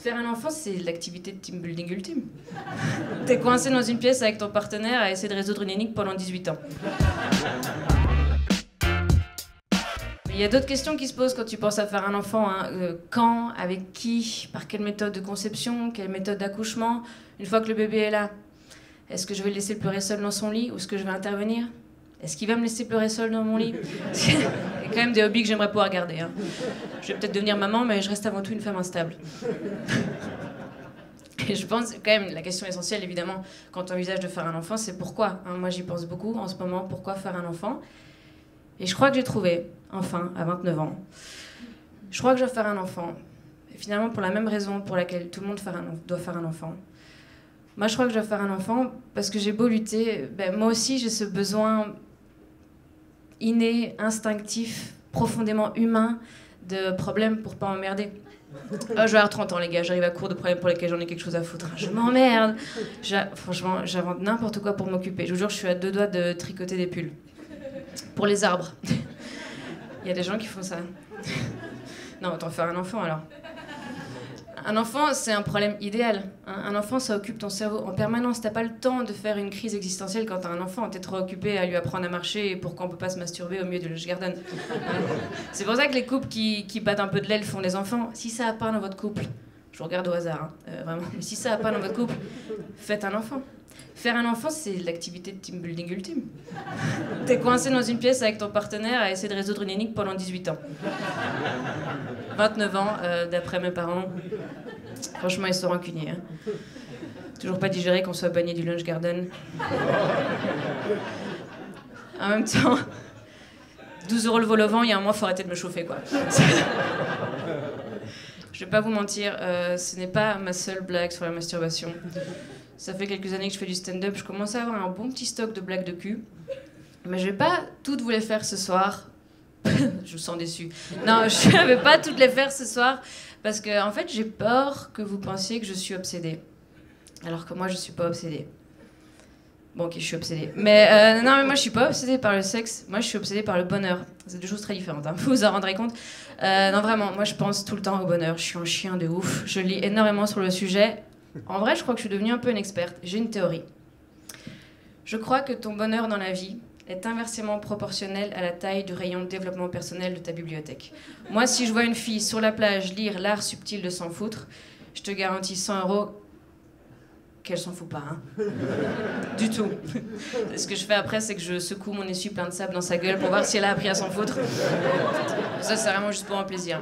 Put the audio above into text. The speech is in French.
Faire un enfant, c'est l'activité de team building ultime. T'es coincé dans une pièce avec ton partenaire à essayer de résoudre une énigme pendant 18 ans. Il y a d'autres questions qui se posent quand tu penses à faire un enfant. Hein. Quand, avec qui, par quelle méthode de conception, quelle méthode d'accouchement, une fois que le bébé est là. Est-ce que je vais le laisser pleurer seul dans son lit ou est-ce que je vais intervenir? Est-ce qu'il va me laisser pleurer seul dans mon lit? Il y a quand même des hobbies que j'aimerais pouvoir garder. Hein. Je vais peut-être devenir maman, mais je reste avant tout une femme instable. Et je pense quand même, la question essentielle, évidemment, quand on envisage de faire un enfant, c'est pourquoi. Hein. Moi, j'y pense beaucoup en ce moment, pourquoi faire un enfant? Et je crois que j'ai trouvé, enfin, à 29 ans, je crois que je dois faire un enfant. Et finalement, pour la même raison pour laquelle tout le monde doit faire un enfant. Moi, je crois que je dois faire un enfant parce que j'ai beau lutter, moi aussi, j'ai ce besoin inné, instinctif, profondément humain de problèmes pour pas m'emmerder. Oh, je vais avoir 30 ans, les gars, j'arrive à court de problèmes pour lesquels j'en ai quelque chose à foutre. Je m'emmerde. Franchement, j'invente n'importe quoi pour m'occuper. Je vous jure, je suis à 2 doigts de tricoter des pulls. Pour les arbres. Il y a des gens qui font ça. Non, autant faire un enfant alors. Un enfant, c'est un problème idéal. Un enfant, ça occupe ton cerveau en permanence. T'as pas le temps de faire une crise existentielle quand t'as un enfant. T'es trop occupé à lui apprendre à marcher et pourquoi on peut pas se masturber au milieu du Lush Garden. C'est pour ça que les couples qui battent un peu de l'aile font des enfants. Si ça a pas dans votre couple, je vous regarde au hasard, hein, vraiment. Mais si ça a pas dans votre couple, faites un enfant. Faire un enfant, c'est l'activité de team building ultime. T'es coincé dans une pièce avec ton partenaire à essayer de résoudre une énigme pendant 18 ans. 29 ans, d'après mes parents. Franchement, ils sont rancuniers. Hein. Toujours pas digéré qu'on soit banni du Lunch Garden. En même temps, 12 € le vol au vent, il y a un mois, faut arrêter de me chauffer, quoi. Je vais pas vous mentir, ce n'est pas ma seule blague sur la masturbation. Ça fait quelques années que je fais du stand-up, je commence à avoir un bon petit stock de blagues de cul. Mais je vais pas toutes vous les faire ce soir. Je vous sens déçu. Non, je ne vais pas toutes les faire ce soir parce que, en fait, j'ai peur que vous pensiez que je suis obsédée. Alors que moi, je suis pas obsédée. Bon, ok, je suis obsédée. Mais non, mais moi, je suis pas obsédée par le sexe. Moi, je suis obsédée par le bonheur. C'est deux choses très différentes, hein. Vous vous en rendrez compte. Non, vraiment, moi, je pense tout le temps au bonheur. Je suis un chien de ouf. Je lis énormément sur le sujet. En vrai, je crois que je suis devenue un peu une experte. J'ai une théorie. Je crois que ton bonheur dans la vie est inversement proportionnel à la taille du rayon de développement personnel de ta bibliothèque. Moi, si je vois une fille sur la plage lire L'art subtil de s'en foutre, je te garantis 100 € qu'elle s'en fout pas, hein. Du tout. Ce que je fais après, c'est que je secoue mon essuie plein de sable dans sa gueule pour voir si elle a appris à s'en foutre. Ça, c'est vraiment juste pour un plaisir.